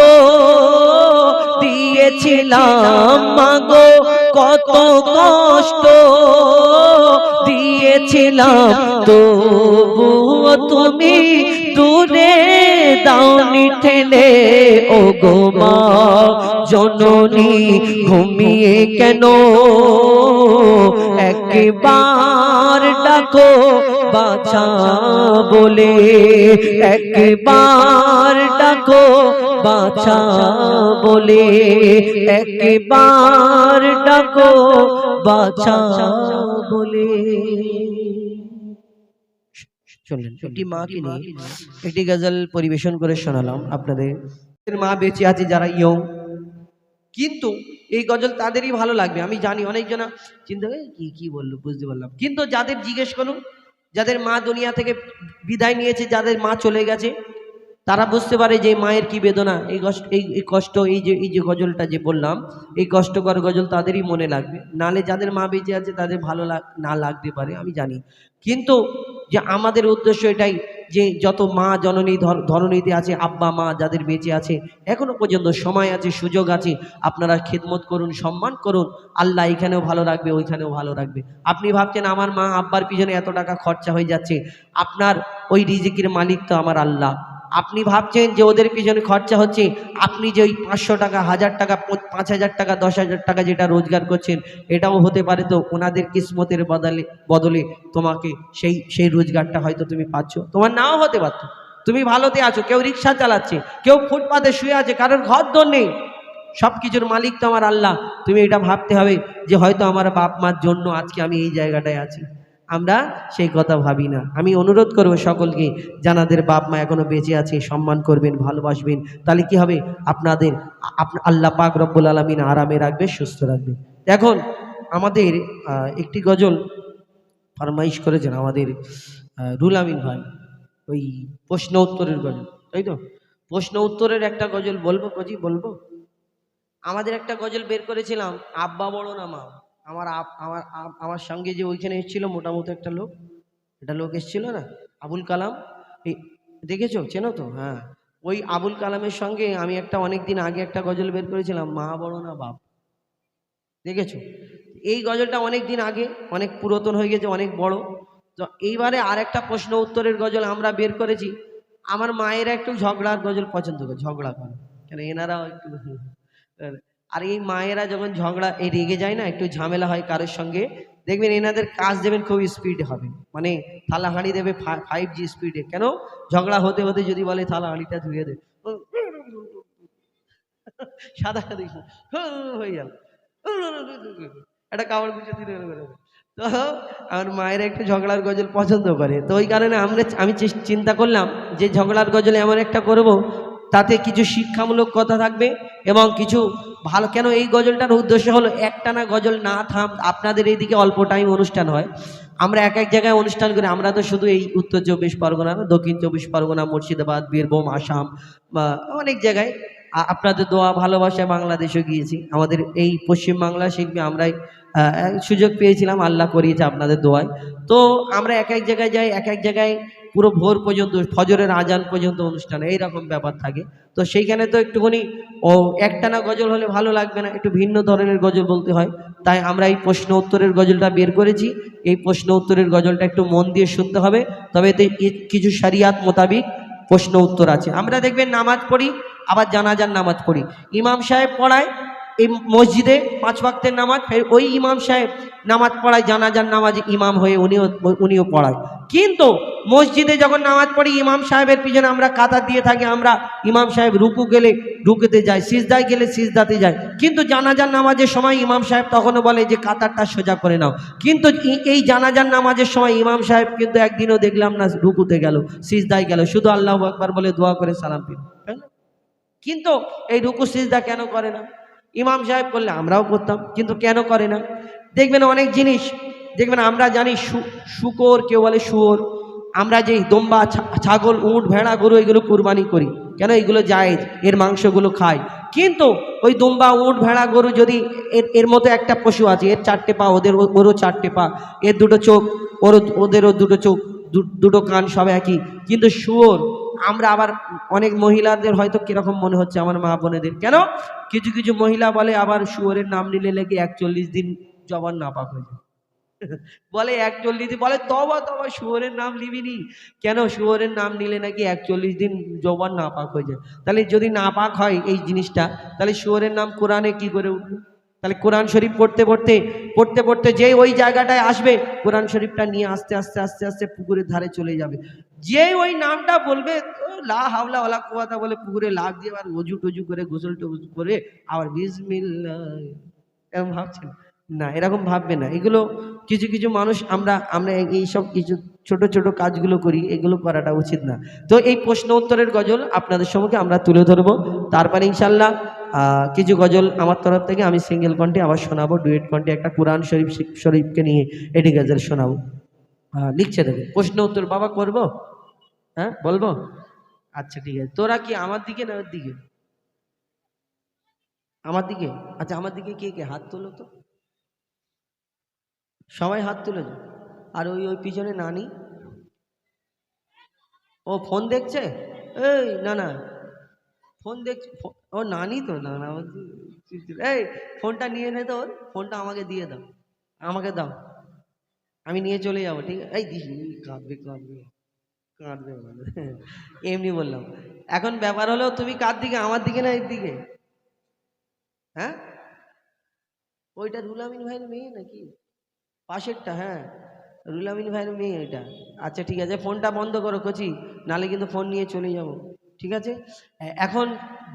B: দিয়েছিলাম মাগো কত কষ্ট দিয়েছিলাম তবুও তুমি দূরে দাওনি ঠেলে ও গো মা জননী ঘুমিয়ে কেন একবার ডাকো বাছা বলে একবার ডাকো বাছা বলে একবার ডাকো বাছা বলে
A: চললেন একটি মাকে নিয়ে একটি গজল পরিবেশন করে শোনালাম আপনাদের মা বেঁচে আছে যারা ইয়ং কিন্তু এই গজল তাদেরই ভালো লাগবে আমি জানি অনেকজনা চিন্তা করে কি বললো বুঝতে পারলাম কিন্তু যাদের জিজ্ঞেস করুন যাদের মা দুনিয়া থেকে বিদায় নিয়েছে যাদের মা চলে গেছে তারা বুঝতে পারে যে মায়ের কি বেদনা এই কষ্ট এই যে গজলটা যে বললাম এই কষ্টকর গজল তাদেরই মনে লাগবে নালে যাদের মা বেঁচে আছে তাদের ভালো না লাগতে পারে আমি জানি কিন্তু যে আমাদের উদ্দেশ্য এটাই যে যত মা জননী ধরণীতে আছে আব্বা মা যাদের বেঁচে আছে এখনো পর্যন্ত সময় আছে সুযোগ আছে আপনারা খেদমত করুন সম্মান করুন আল্লাহ এখানেও ভালো রাখবে ওইখানেও ভালো রাখবে আপনি ভাবছেন আমার মা আব্বার পিছনে এত টাকা খরচা হয়ে যাচ্ছে আপনার ওই রিজিকের মালিক তো আমার আল্লাহ আপনি ভাবছেন যে ওদের পিছনে খরচা হচ্ছে আপনি যে ওই 500 টাকা 1000 টাকা 5000 টাকা 10,000 টাকা যেটা রোজগার করছেন এটাও হতে পারে তো ওনাদের কিসমতের বদলে তোমাকে সেই রোজগারটা হয়তো তুমি পাচ্ছ তোমার নাও হতে পারতো তুমি ভালোতে আছো কেউ রিক্সা চালাচ্ছে কেউ ফুটপাতে শুয়ে আছে কারোর ঘর দর নেই সব কিছুর মালিক তো আমার আল্লাহ তুমি এটা ভাবতে হবে যে হয়তো আমার বাপ মার জন্য আজকে আমি এই জায়গাটায় আছি আমরা সেই কথা ভাবি না আমি অনুরোধ করব সকলকে যাদের বাপ মা এখনো বেঁচে আছে সম্মান করবেন ভালোবাসবেন তাহলে কি হবে আপনাদের আল্লাহ পাক রব্বুল আলামিন আরামে রাখবে সুস্থ রাখবে এখন আমাদের একটি গজল ফরমাইশ করেছেন আমাদের রুল আমিন ভাই ওই প্রশ্ন উত্তরের গজল তাই তো প্রশ্ন উত্তরের একটা গজল বলবো বলবো আমাদের একটা গজল বের করেছিলাম আব্বা বড় না মা আমার সঙ্গে যে ওইখানে এসেছিল মোটামুটি একটা লোক এসেছিল না আবুল কালাম দেখেছো চেনো তো হ্যাঁ ওই আবুল কালামের সঙ্গে আমি একটা অনেকদিন আগে একটা গজল বের করেছিলাম মা বড় না বাপ দেখেছো এই গজলটা অনেক দিন আগে অনেক পুরাতন হয়ে গেছে অনেক বড় তো এইবারে আর একটা প্রশ্ন উত্তরের গজল আমরা বের করেছি আমার মায়েরা একটু ঝগড়ার গজল পছন্দ করে ঝগড়া করে কেন এনারাও একটু আর এই মায়েরা যখন ঝগড়া রেগে যায় না একটু ঝামেলা হয় কারোর সঙ্গে দেখবেন এনাদের কাজ দেবেন খুব স্পিড হবে মানে থালা হাঁড়ি দেবে 5G স্পিডে কেন ঝগড়া হতে হতে যদি বলে থালা হাঁড়িটা ধুয়ে দে সাদা দেখুন হয়ে গেল একটা কাপড় গুছিয়ে দিলে তো আমার মায়েরা একটু ঝগড়ার গজল পছন্দ করে তো ওই কারণে আমি চিন্তা করলাম যে ঝগড়ার গজল এমন একটা করব তাতে কিছু শিক্ষামূলক কথা থাকবে এবং কিছু ভালো। কেন এই গজলটার উদ্দেশ্য হলো একটানা গজল না থাম। আপনাদের এইদিকে অল্প টাইম অনুষ্ঠান হয়, আমরা এক এক জায়গায় অনুষ্ঠান করি। আমরা তো শুধু এই উত্তর চব্বিশ পরগনা না, দক্ষিণ চব্বিশ পরগনা, মুর্শিদাবাদ, বীরভূম, আসাম বা অনেক জায়গায় আপনাদের দোয়া ভালোবাসায় বাংলাদেশও গিয়েছি। আমাদের এই পশ্চিমবাংলা শিল্পী আমরাই সুযোগ পেয়েছিলাম, আল্লাহ করিয়েছে আপনাদের দোয়ায়। তো আমরা এক এক জায়গায় যাই, এক এক জায়গায় পুরো ভোর পর্যন্ত, ফজরের আজান পর্যন্ত অনুষ্ঠান, এইরকম ব্যাপার থাকে। তো সেইখানে তো একটুখানি একটানা গজল হলে ভালো লাগবে না, একটু ভিন্ন ধরনের গজল বলতে হয়। তাই আমরা এই প্রশ্ন উত্তরের গজলটা বের করেছি। এই প্রশ্ন উত্তরের গজলটা একটু মন দিয়ে শুনতে হবে, তবে এতে কিছু শরিয়াত মোতাবিক প্রশ্ন উত্তর আছে। আমরা দেখবেন নামাজ পড়ি, আবার জানাজার নামাজ পড়ি। ইমাম সাহেব পড়ায় এই মসজিদে 5 ওয়াক্তের নামাজ, ফের ওই ইমাম সাহেব নামাজ পড়ায়, জানাজার নামাজ ইমাম হয়ে উনিও পড়ায়। কিন্তু মসজিদে যখন নামাজ পড়ি ইমাম সাহেবের পিছনে আমরা কাতার দিয়ে থাকি, আমরা ইমাম সাহেব রুকু গেলে রুকুতে যাই, সিজদায় গেলে সিজদাতে যাই। কিন্তু জানাজার নামাজের সময় ইমাম সাহেব তখনও বলে যে কাতারটা সোজা করে নাও। কিন্তু এই জানাজার নামাজের সময় ইমাম সাহেব কিন্তু একদিনও দেখলাম না রুকুতে গেল, সিজদায় গেল, শুধু আল্লাহু আকবার বলে দোয়া করে সালাম পেল। কিন্তু এই রুকু সিজদা কেন করে না? ইমাম সাহেব করলে আমরাও করতাম, কিন্তু কেন করে না? দেখবেন অনেক জিনিস, দেখবেন আমরা জানি শুকর, কেউ বলে শুয়োর, আমরা যে দম্বা, ছাগল, উট, ভেড়া, গরু এগুলো কুরবানি করি, কেন? এগুলো জায়েজ, এর মাংসগুলো খাই। কিন্তু ওই দুম্বা, উট, ভেড়া, গরু যদি এর মতো একটা পশু আছে, এর 4টে পা, ওরও 4টে পা, এর 2টো চোখ, ওদেরও 2টো চোখ, 2টো কান, সব একই। কিন্তু শুয়োর, আমরা আবার অনেক মহিলাদের হয়তো কিরকম মনে হচ্ছে আমার মা বোনেদের, কেন কিছু কিছু মহিলা বলে আবার শুয়োরের নাম নিলে লেগে 41 দিন জবান নাপাক হয়ে যায়। বলে 41 দিন, বলে তবা তবা শুয়োরের নাম নিবিনি। কেন? শুয়োরের নাম নিলে নাকি 41 দিন জবান নাপাক হয়ে যায়। তাহলে যদি নাপাক হয় এই জিনিসটা, তাহলে শুয়োরের নাম কোরআনে কি করে উঠবে? তাহলে কোরআন শরীফ পড়তে পড়তে পড়তে পড়তে যে ওই জায়গাটায় আসবে, কোরআন শরীফটা নিয়ে আস্তে আস্তে আস্তে আস্তে পুকুরের ধারে চলে যাবে। যে ওই নামটা বলবে, লা হাওলা ওয়ালা কুওয়াতা বলে পুকুরে লাফ দিয়ে আবার ওযু টজু করে গোসল টোসল করে আবার বিসমিল্লাহ, এরকম ভাবছেন না, এরকম ভাববে না। এগুলো কিছু কিছু মানুষ, আমরা এইসব কিছু ছোট ছোট কাজগুলো করি, এগুলো করাটা উচিত না। তো এই প্রশ্ন উত্তরের গজল আপনাদের সম্মুখে আমরা তুলে ধরবো। তারপরে ইনশাল্লাহ কিছু গজল আমার তরফ থেকে আমি সিঙ্গেল কণ্ঠে আবার শোনাবো, ডুয়েট কণ্ঠে একটা কোরআন শরীফকে নিয়ে এটি গজল শোনাবো। লিখছে দেবে প্রশ্ন উত্তর বাবা করবো, হ্যাঁ বলবো? আচ্ছা ঠিক আছে। তোরা কি আমার দিকে না ওর দিকে? আমার দিকে। আচ্ছা আমার দিকে কে কে হাত তোলো তো, সবাই হাত তুলে যাও। আর ওই ওই পিছনে নানি, ও ফোন দেখছে? এই না না, ফোন দেখছে ও নানি তো, না না, এই ফোনটা নিয়ে নে তো, ওর ফোনটা আমাকে দিয়ে দাও, আমাকে দাও, আমি নিয়ে চলে যাবো, ঠিক আছে? এই দিস, কাঁদবে কাঁদবে কাঁদবে, এমনি বললাম। এখন ব্যাপার হলো তুমি কার দিকে, আমার দিকে না এর দিকে? হ্যাঁ, ওইটা রুল আমিন ভাইয়ের মেয়ে নাকি পাশেরটা? হ্যাঁ, রুল আমিন ভাইয়ের মেয়ে এটা। আচ্ছা ঠিক আছে, ফোনটা বন্ধ করো কচি, নালে কিন্তু ফোন নিয়ে চলে যাব, ঠিক আছে? এখন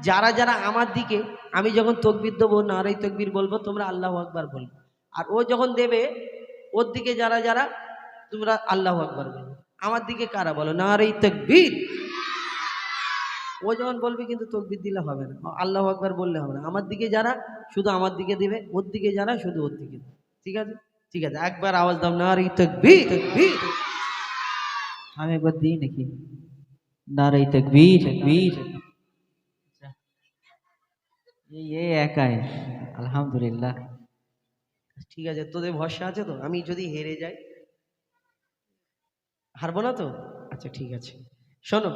A: যারা যারা আমার দিকে, আমি যখন তকবির দেবো, নারাই তকবির বলবো, তোমরা আল্লাহু আকবার বলবো। আর ও যখন দেবে, ওর দিকে যারা যারা, তোমরা আল্লাহু আকবার বলবো। আমার দিকে কারা বলো নারাই তকবির? ও যখন বলবে কিন্তু তকবির দিলে হবে না, আল্লাহু আকবার বললে হবে না। আমার দিকে যারা শুধু আমার দিকে দিবে, ওর দিকে যারা শুধু ওর দিকে, ঠিক আছে? ঠিক আছে, একবার আওয়াজ দাও, নারাই তকবীর তকবীর।
C: আমি একবার দিই নাকি? নারাই তাকবীর তাকবীর। ये একাই, আলহামদুলিল্লাহ।
A: ঠিক আছে, তোদের ভরসা আছে তো? আমি যদি হেরে যাই, হারবো না তো? আচ্ছা ঠিক আছে, শোনো,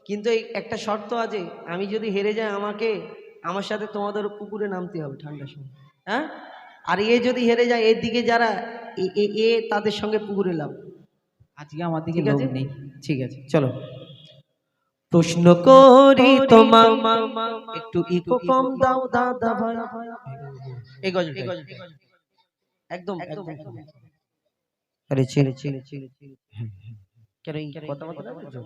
A: কিন্তু এই একটা শর্ত আছে, আমি যদি হেরে যাই আমাকে, আমার সাথে তোমাদের পুকুরে নামতে হবে ঠান্ডার সময়, হ্যাঁ? আর এ যদি হেরে যায়, এর দিকে যারা এ তাদের সঙ্গে পুকুরে লাভ।
C: আজকে আমার দিকে
A: ঠিক
C: লোক
A: আছে?
C: নেই।
A: ঠিক আছে, চলো। প্রশ্ন করি তোমার, একটু ইকো কম দাও দাদা ভাই। এই গজল একদম একদম। আরে ছেড়ে ছেড়ে ছেড়ে কেন এই কথা বলতে বলছো?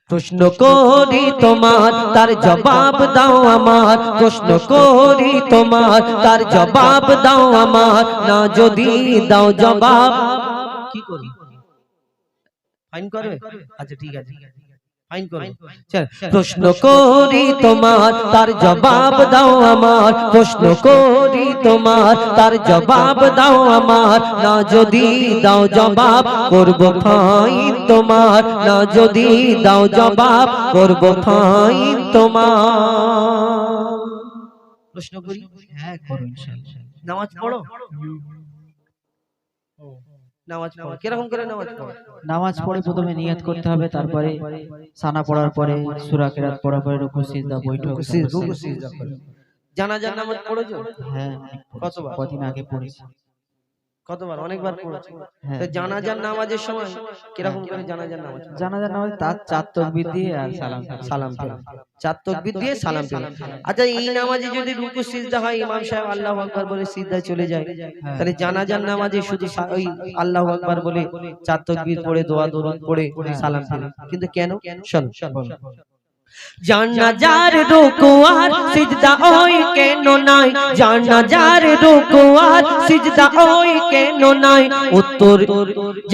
A: প্রশ্ন করি তোমার, তার জবাব দাও আমার। প্রশ্ন করি তোমার, তার জবাব দাও আমার। না যদি দাও জবাব, কি করবে? ফাইন করবে? আচ্ছা ঠিক আছে, ফাইন করো।
B: প্রশ্ন করি তোমার তার জবাব দাও আমার, প্রশ্ন করি তোমার তার জবাব দাও আমার, না যদি দাও জবাব করব ফাইন তোমার, না যদি দাও জবাব করব ফাইন তোমার।
A: প্রশ্ন করি,
C: হ্যাঁ করো ইনশাআল্লাহ।
A: নামাজ পড়ো? নামাজ পড়ো, কিরকম করে নামাজ পড়ো?
C: নামাজ পড়ে প্রথমে নিয়ত করতে হবে, তারপরে সানা পড়ার পরে সূরা কিরাত পড়ার পরে রুকু সিজদা বৈঠক।
A: রুকু সিজদা করো। জানাজার নামাজ পড়েছো?
C: হ্যাঁ
A: কতবার?
C: কদিন আগে পড়েছি।
A: কতবার? অনেকবার পড়েছো।
C: হ্যাঁ।
A: তো জানাজার নামাজের সময় কিরকম করে জানাজার নামাজ পড়ো?
C: জানাজার নামাজ তার 4 তাকবীর দিয়ে আর সালাম
A: সালাম ফেরা, 4 তাকবীর দিয়ে সালাম ফেরা। আচ্ছা, এই নামাজে যদি রুকু সিজদা হয়, ইমাম সাহেব আল্লাহু আকবার বলে সিজদায় চলে যায়, তাহলে জানাজার নামাজে শুধু ওই আল্লাহু আকবার বলে 4 তাকবীর পড়ে দোয়া দরুদ পড়ে সালাম ফেরা। কিন্তু কেন? শোনো,
B: জানাজার রুকু আর সিজদা ওই কেন নাই, জানাজার রুকু আর সিজদা ওই কেন নাই, উত্তর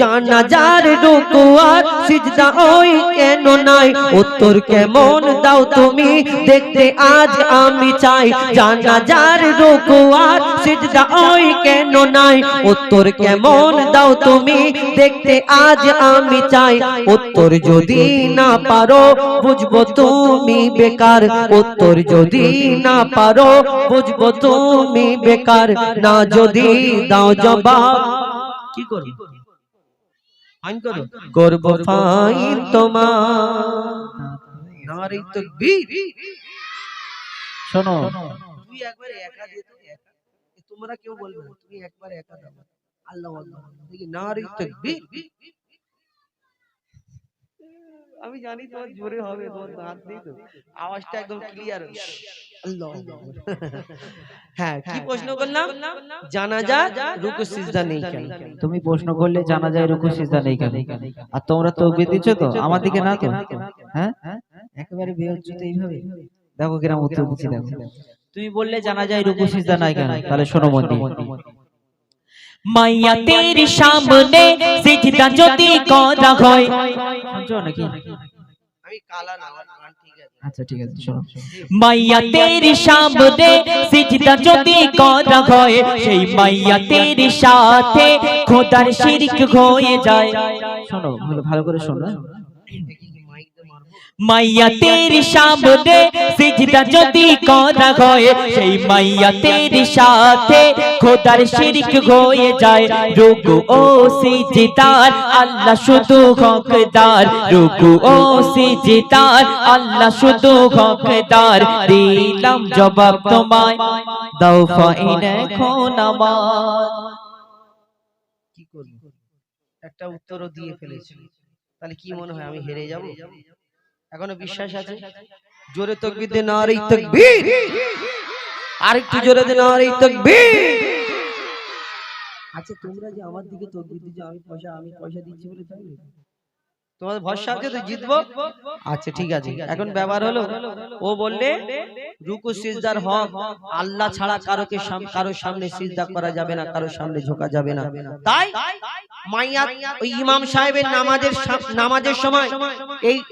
B: জানাজার রুকু আর সিজদা ওই কেন নাই, উত্তর কেমন দাও তুমি দেখতে আজ আমি চাই, জানাজার রুকু আর সিজদা ওই কেন নাই, উত্তর কেমন দাও তুমি দেখতে আজ আমি চাই, উত্তর যদি না পারো বুঝবো তুমি বেকার, উত্তর যদি না পারো বুঝবো তুমি বেকার, না যদি দাও জবাব
A: কি করো? ফাইন করো।
B: করব ফাইন তোমার।
A: নারে তাকবীর।
C: শোনো,
A: তুই একবার একা দিয়ে তো, একা তোমরা কেউ বলবে না, তুমি একবার একা দাও আল্লাহু আকবার, দেখি নারে তাকবীর। আমি জানি তোমার জোরে হবে, তোমার হাত নেই তো, আওয়াজটা একদম ক্লিয়ার হবে। আল্লাহু আকবার। হ্যাঁ, কি প্রশ্ন করলাম? জানাজা রুকু সিজদা নেই কেন?
C: তুমি প্রশ্ন করলে জানাজায় রুকু সিজদা নেই কেন, আর তোমরা তাকবীর দিচ্ছ তো আমার দিকে না তো। হ্যাঁ একেবারে বেহুজ্জত এইভাবে। দেখো কিরকম উত্তর দিচ্ছি, দেখো। তুমি বললে জানাজায় রুকু সিজদা নাই কেন, তাহলে শোনো মন দিয়ে।
B: মাইয়া তেরি সামনে সিজদা যদি করা হয়,
C: শুনছো নাকি?
A: আমি কালা না, আমার গান ঠিক আছে।
C: আচ্ছা ঠিক আছে, শোনো।
B: মাইয়া তেরি সামনে সিজদা যদি করা হয়, সেই মাইয়া তেরি সাথে খোদার শিরক হয়ে যায়,
C: শোনো ভালো করে শোনো।
B: মাইয়া তেরি সামনে সিজদা যদি করা হয়, সেই মাইয়া তেরি সাথে খোদার শিরক হয়ে যায়, রুকু ও সিজদার আল্লাহ শুধু হকদার, রুকু ও সিজদার আল্লাহ শুধু হকদার, দিলাম জবাব তোমায় দাও ফাইন এখন আমার।
A: কি করব? একটা উত্তরও দিয়ে ফেলেছি, তাহলে কি মনে হয় আমি হেরে যাব? এখনো বিশ্বাস আছে? জোরে তাকবীর দে, নারে তাকবীর। আরেকটু জোরে দে, নারে তাকবীর। আচ্ছা, তোমরা যে আমার দিকে তাকবীর দিচ্ছ, আমি পয়সা দিচ্ছি বলে তাই না? তোমাদের ভরসা আছে তো জিতবো? আচ্ছা ঠিক আছে। এখন ব্যবহার হলো, ও বললে রুকু সিজদার হক আল্লাহ ছাড়া কারোর সামনে সিজদা করা যাবে না, কারোর সামনে ঝোঁকা যাবে না। তাই মাইয়া ওই ইমাম সাহেবের নামাজের সময়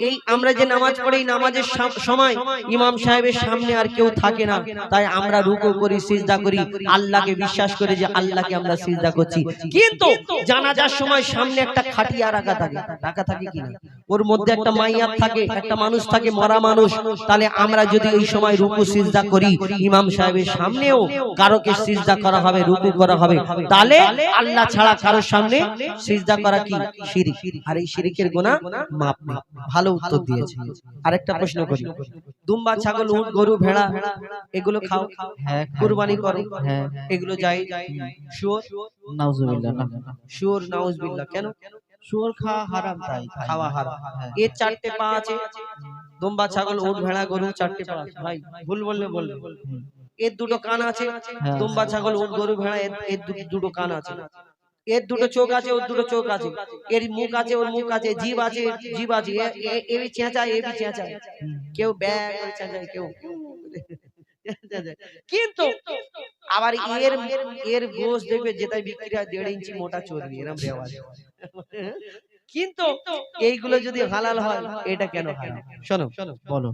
A: এই আমরা যে নামাজ পড়ি, নামাজের সময় ইমাম সাহেবের সামনে আর কেউ থাকে না, তাই আমরা রুকু করি, সিজদা করি, আল্লাহকে বিশ্বাস করে যে আল্লাহকে আমরা সিজদা করছি। কিন্তু জানাজার সময় সামনে একটা খাটিয়া রাখা থাকে কিনা, ওর মধ্যে একটা মাইয়াত থাকে, একটা মানুষ থাকে, মরা মানুষ। তাহলে আমরা যদি ওই সময় রুকু সিজদা করি, ইমাম সাহেবের সামনেও কারোকে সিজদা করা হবে, রুকু করা হবে, তাহলে আল্লাহ ছাড়া কারোর সামনে সিজদা করা কি? শিরক। আর এই শিরকের গুনাহ মাপ নেই। ভালো উত্তর দিয়েছে। আরেকটা প্রশ্ন করি, দুম্বা, ছাগল, উট, গরু, ভেড়া এগুলো খাও?
C: হ্যাঁ
A: কুরবানি করো?
C: হ্যাঁ।
A: এগুলো যাই? শুয়োর?
C: নাউজুবিল্লাহ না।
A: শুয়োর নাউজুবিল্লাহ। কেন?
C: শুয়োর খাওয়া হারাম, তাই
A: খাওয়া হারাম। এর 4টে পা আছে, দুম্বা, ছাগল, উট, ভেড়া, গরু 4টে পা আছে। ভাই ভুল বললে বলবে। এর 2টো কান আছে, দুম্বা, ছাগল, উট, গরু, ভেড়া এর 2টো কান আছে, এর 2টো চোখ আছে, ওর 2টো চোখ আছে, এর মুখ আছে, ওর মুখ আছে, জিভ আছে, জিভ আছে, এ চেঁচায়, এ চেঁচায়, কেউ ব্যাগ করে চেঁচায়, কেউ কিন্তু আবার এর গোশ দেখবে যেটাই বিক্রি হয় 1.5 ইঞ্চি মোটা চর্বি, এরকম ব্যাপার। কিন্তু এইগুলো যদি হালাল হয় এটা কেন হারাম? শোনো
C: বলো।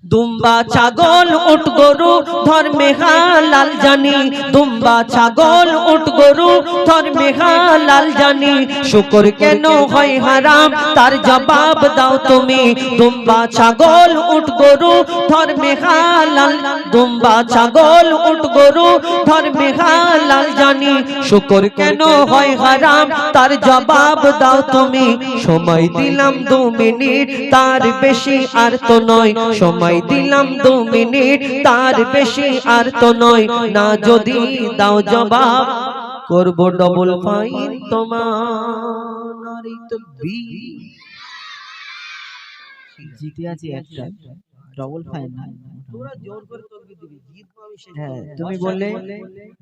B: দুম্বা ছাগল উট গরু ধর্মে হালাল জানি, দুম্বা ছাগল উট গরু ধর্মে হালাল জানি, শুকর কেন হয় হারাম তার জবাব দাও তুমি। দুম্বা ছাগল উট গরু ধর্মে হালাল, দুম্বা ছাগল উট গরু ধর্মে হালাল জানি, শুকর কেন হয় হারাম তার জবাব দাও তুমি। সময় দিলাম 2 মিনিট তার বেশি আর তো নয়, সময় দিলাম 2 মিনিট তার বেশি আর তো নয়, না যদি দাও জবাব করব ডবল ফাইন তোমার। নারী তাকবীর।
C: জিতে আছি একটা, ডবল ফাইন না।
A: তোরা জোর করে তাকবীর দিবি, জিতবো আমি সেই।
C: হ্যাঁ, তুমি বললে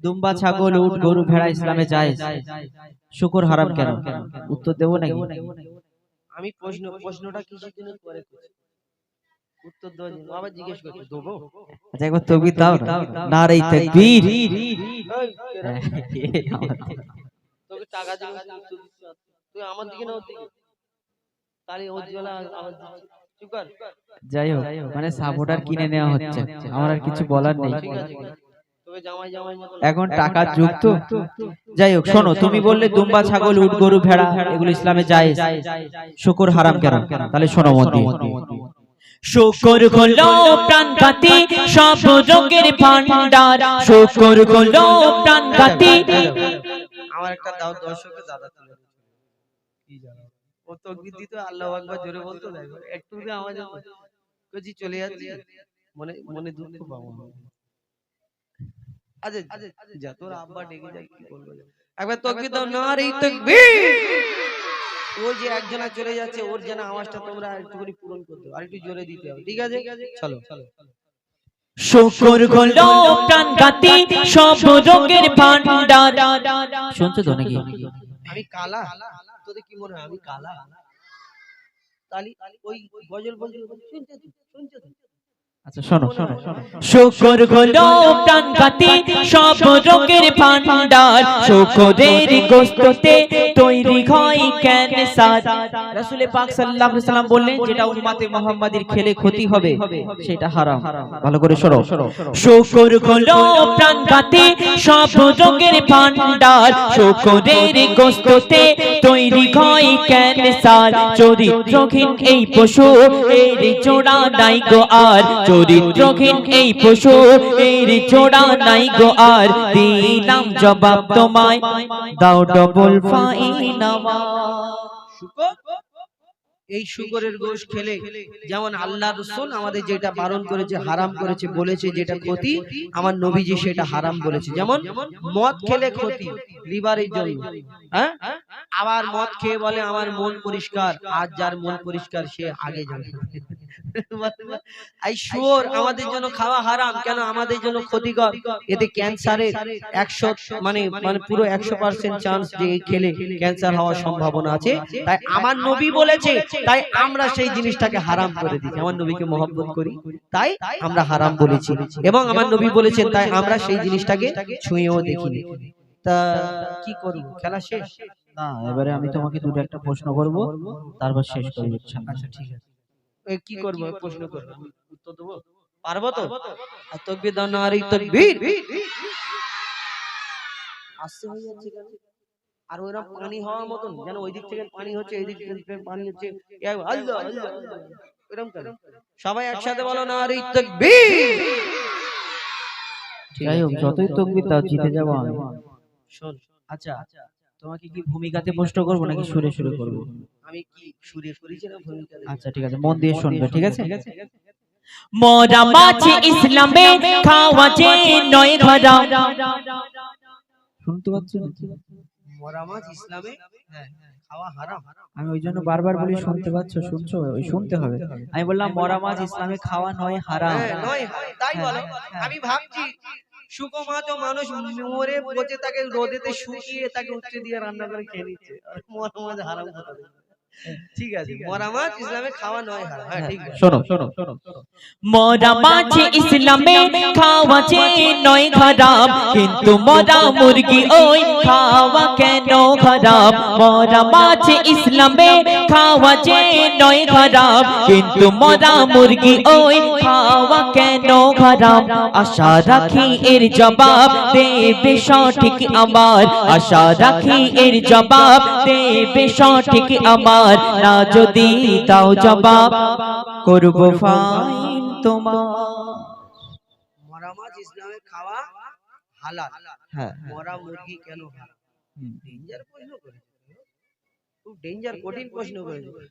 C: দুম্বা ছাগল উট গরু ভেড়া ইসলামে জায়েজ, শুকর হারাম কেন? উত্তর দেবো নাকি?
A: আমি প্রশ্নটা কিসের জন্য করে করছি? উত্তর দেওয়ার জন্য আবার জিজ্ঞেস করছি, দেবো?
C: আচ্ছা একবার তাকবীর দাও না। নারে তাকবীর।
A: তোকে টাকা দিবি, তুই আমার দিকে না ওর দিকে? তাহলে ওর জন্য আবার দিচ্ছি। চুপ কর।
C: যাই হোক, মানে সাপোর্টার কিনে নেওয়া হচ্ছে, আমার আর কিছু বলার নেই।
A: ঠিক আছে, তোকে জামাই জামাই মতো
C: এখন টাকার যুগ তো। যাই হোক, শোনো, তুমি বললে দুম্বা ছাগল উট গরু ভেড়া এগুলো ইসলামে জায়েজ, শুকর হারাম কেন? তাহলে শোনো মন দিয়ে।
B: শুকর হলো প্রাণঘাতী সব রোগের ভান্ডার, শুকর হলো প্রাণঘাতী।
A: আমার একটা দাও দর্শককে দাদা তুলে দিচ্ছে। কি জানো ও তাকবীর দিত, আল্লাহু আকবার জোরে বলতো, দেখো একটু যে আওয়াজ কজি চলে যাচ্ছে, মনে মনে দুঃখ পাবো। আচ্ছা যা, তোর আব্বা ডেকে যায়, কি বলবো? একবার তাকবীর দাও, নারী তাকবীর। ওই যে একজনা চলে যাচ্ছে, ওর যেন আওয়াজটা তোমরা একটুখানি পূরণ করতে হবে, আর একটু জোরে দিতে হবে, ঠিক আছে? চলো।
B: শুকর হলো প্রাণঘাতী সব রোগের ভান্ডার।
C: শুনছো তো নাকি?
A: আমি কালা, তোদের কি মনে হয় আমি কালা? তালি ওই গজল বলতে শুনছো তো?
C: আচ্ছা শোনো।
B: শুকর হলো প্রাণঘাতী সব রোগের ভান্ডার, শুকরের গোশতে তৈরি হয় ক্যান্সার।
C: রাসূল পাক সাল্লাল্লাহু আলাইহি সাল্লাম বললেন, যেটা উম্মতে মুহাম্মাদির খেলে ক্ষতি হবে সেটা হারাম। ভালো করে শোনো।
B: শুকর হলো প্রাণঘাতী সব রোগের ভান্ডার, শুকরের গোশতে তৈরি হয় ক্যান্সার। চরিত্রহীন এই পশু এর জোড়া নাই গো আর, চরিত্রহীন এই পশু এর জোড়া নাই গো আর। দিলাম জবাব তোমায়, দাও ডবল ফাইন আমার।
A: শুকর, এই শুকরের গোশ খেলে যেমন আল্লাহ রাসূল আমাদের যেটা বারণ করেছে, হারাম করেছে, বলেছে যেটা ক্ষতি, আমার নবীজি সেটা হারাম বলেছে। যেমন মদ খেলে ক্ষতি লিভারের জন্য, হ্যাঁ? আবার মদ খেয়ে বলে আমার মন পরিষ্কার, আজ যার মন পরিষ্কার সে আগে যাবে। এই শুয়োর আমাদের জন্য খাওয়া হারাম কেন? আমাদের জন্য ক্ষতিকর। এতে ক্যান্সারের 100 মানে পুরো 100% চান্স যে খেলে ক্যান্সার হওয়ার সম্ভাবনা আছে। তাই আমার নবী বলেছে, তাই আমরা সেই জিনিসটাকে হারাম করে দিই। আমার নবীকে মহব্বত করি তাই আমরা হারাম বলেছি, এবং আমার নবী বলেছেন তাই আমরা সেই জিনিসটাকে ছুঁয়েও দেখিনি। তা কি করব? খেলা শেষ?
C: না, এবারে আমি তোমাকে দুটো একটা প্রশ্ন করব, তারপর শেষ করব ইনশাআল্লাহ।
A: আচ্ছা ঠিক আছে। কি করব? প্রশ্ন করব, উত্তর দেব, পারবো তো? আর তাকবীর দাও, নারী তাকবীর। আসছে হয়ে যাচ্ছে কেন? আর ওরা পানি হওয়ার মতন, যেন ওই দিক থেকে পানি হচ্ছে, এই দিক থেকে পানি হচ্ছে, আল্লাহ আল্লাহ এরকম কেন? সবাই একসাথে বলো, নারী তাকবীর।
C: যাই হোক, যতই তাকবীর দাও জিতে যাব আমি।
A: শোন,
C: আচ্ছা, তোমাকে কি ভূমিকাতে প্রশ্ন করব নাকি সুরে সুরে করব?
A: আমি কি সুরে করেছি না ভূমিকা?
C: আচ্ছা ঠিক আছে, মন দিয়ে শুনবে, ঠিক আছে?
B: মরা মাছ ইসলামে খাওয়া যে নয় হারাম।
C: শুনতে পাচ্ছ না?
A: মরা মাছ ইসলামে খাওয়া হারাম।
C: আমি ওই জন্য বারবার বলি, শুনতে পাচ্ছ? শুনছো? ওই শুনতে হবে। আমি বললাম মরা মাছ ইসলামে খাওয়া নয় হারাম।
A: নয়, তাই বলো। আমি ভাবছি শুকো মাছ ও মানুষ মরে পচে তাকে রোদেতে শুকিয়ে তাকে উচ্ছে দিয়ে রান্না করে খেয়ে নিচ্ছে, আর মরা মাছ হারাম কথা। ঠিক আছে, মরা মাছ ইসলামে খাওয়া নয় হারাম। হ্যাঁ ঠিক আছে।
C: শোনো
B: মরা মাছ ইসলামে খাওয়া যে নয় হারাম, কিন্তু মরা মুরগি ওই খাওয়া কেন হারাম? মরা মাছ ইসলামে খাওয়া যে নয় হারাম, কিন্তু মরা মুরগি ওই খাওয়া কেন হারাম? আশা রাখি এর জবাব দেবে সঠিক আমার, আশা রাখি এর জবাব দেবে সঠিক আমার। না যদি তাও জবাব করব ফাইন তোমার।
A: মরা মাছ ইসলামে খাওয়া হালাল,
C: হ্যাঁ
A: মরা মুরগি কেন হারাম? ডেঞ্জার প্রশ্ন করেছে, খুব ডেঞ্জার কঠিন প্রশ্ন করেছে।